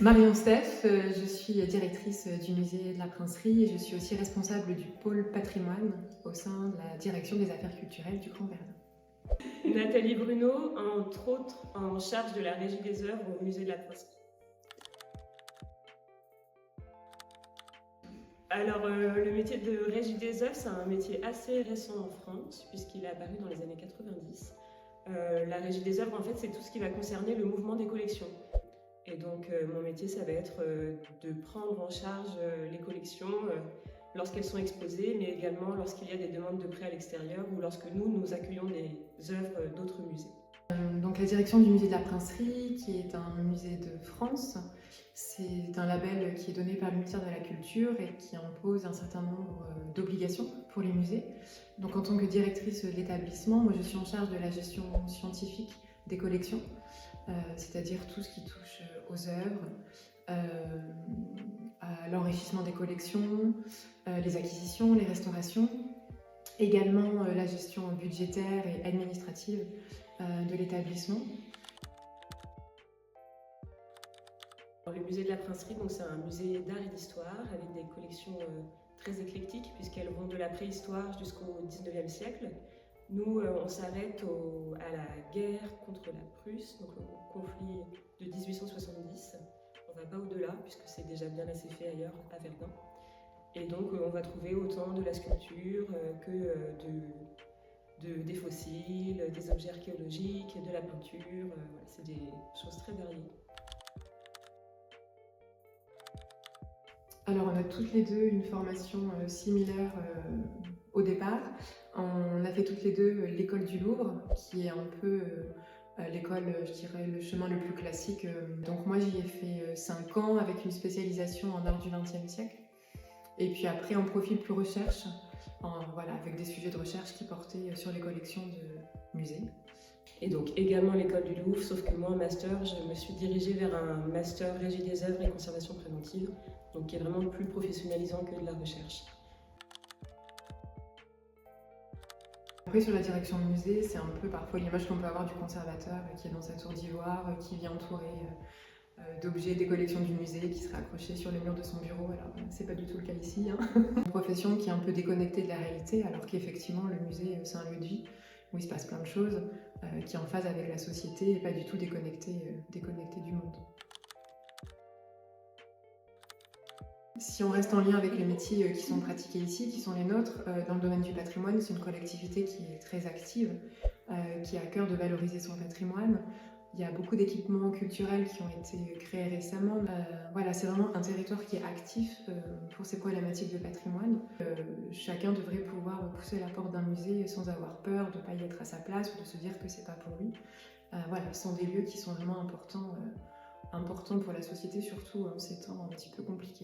Marion Steph, je suis directrice du musée de la Princerie et je suis aussi responsable du pôle patrimoine au sein de la direction des affaires culturelles du Grand Verdun. Nathalie Bruno, entre autres en charge de la régie des œuvres au musée de la Princerie. Alors, le métier de régie des œuvres, c'est un métier assez récent en France, puisqu'il est apparu dans les années 90. La régie des œuvres, en fait, c'est tout ce qui va concerner le mouvement des collections. Et donc, mon métier, ça va être de prendre en charge les collections lorsqu'elles sont exposées, mais également lorsqu'il y a des demandes de prêt à l'extérieur ou lorsque nous accueillons des œuvres d'autres musées. Donc la direction du musée de la Princerie, qui est un musée de France, c'est un label qui est donné par le ministère de la Culture et qui impose un certain nombre d'obligations pour les musées. Donc en tant que directrice de l'établissement, moi je suis en charge de la gestion scientifique des collections, c'est-à-dire tout ce qui touche aux œuvres, à l'enrichissement des collections, les acquisitions, les restaurations, également la gestion budgétaire et administrative de l'établissement. Le musée de la Princerie, c'est un musée d'art et d'histoire avec des collections très éclectiques puisqu'elles vont de la préhistoire jusqu'au 19e siècle. Nous, on s'arrête à la guerre contre la Prusse, donc au conflit de 1870. On ne va pas au-delà puisque c'est déjà bien assez fait ailleurs à Verdun. Et donc on va trouver autant de la sculpture que des fossiles, des objets archéologiques, de la peinture. Voilà, c'est des choses très variées. Alors on a toutes les deux une formation similaire au départ. On a fait toutes les deux l'école du Louvre, qui est un peu l'école, je dirais, le chemin le plus classique. Donc moi j'y ai fait 5 ans avec une spécialisation en art du XXe siècle. Et puis après un profil plus recherche, voilà, avec des sujets de recherche qui portaient sur les collections de musées. Et donc également l'école du Louvre, sauf que moi en master, je me suis dirigée vers un master régie des œuvres et conservation préventive, donc qui est vraiment plus professionnalisant que de la recherche. Après sur la direction de musée, c'est un peu parfois l'image qu'on peut avoir du conservateur qui est dans sa tour d'ivoire, qui vient entourer d'objets des collections du musée qui seraient accrochés sur les murs de son bureau. Alors c'est pas du tout le cas ici. Une profession qui est un peu déconnectée de la réalité, alors qu'effectivement le musée c'est un lieu de vie où il se passe plein de choses, qui est en phase avec la société et pas du tout déconnecté du monde. Si on reste en lien avec les métiers qui sont pratiqués ici, qui sont les nôtres, dans le domaine du patrimoine, c'est une collectivité qui est très active, qui a à cœur de valoriser son patrimoine. Il y a beaucoup d'équipements culturels qui ont été créés récemment. Voilà, c'est vraiment un territoire qui est actif pour ces problématiques de patrimoine. Chacun devrait pouvoir pousser la porte d'un musée sans avoir peur de ne pas y être à sa place ou de se dire que c'est pas pour lui. Voilà, ce sont des lieux qui sont vraiment importants pour la société, surtout en ces temps un petit peu compliqués.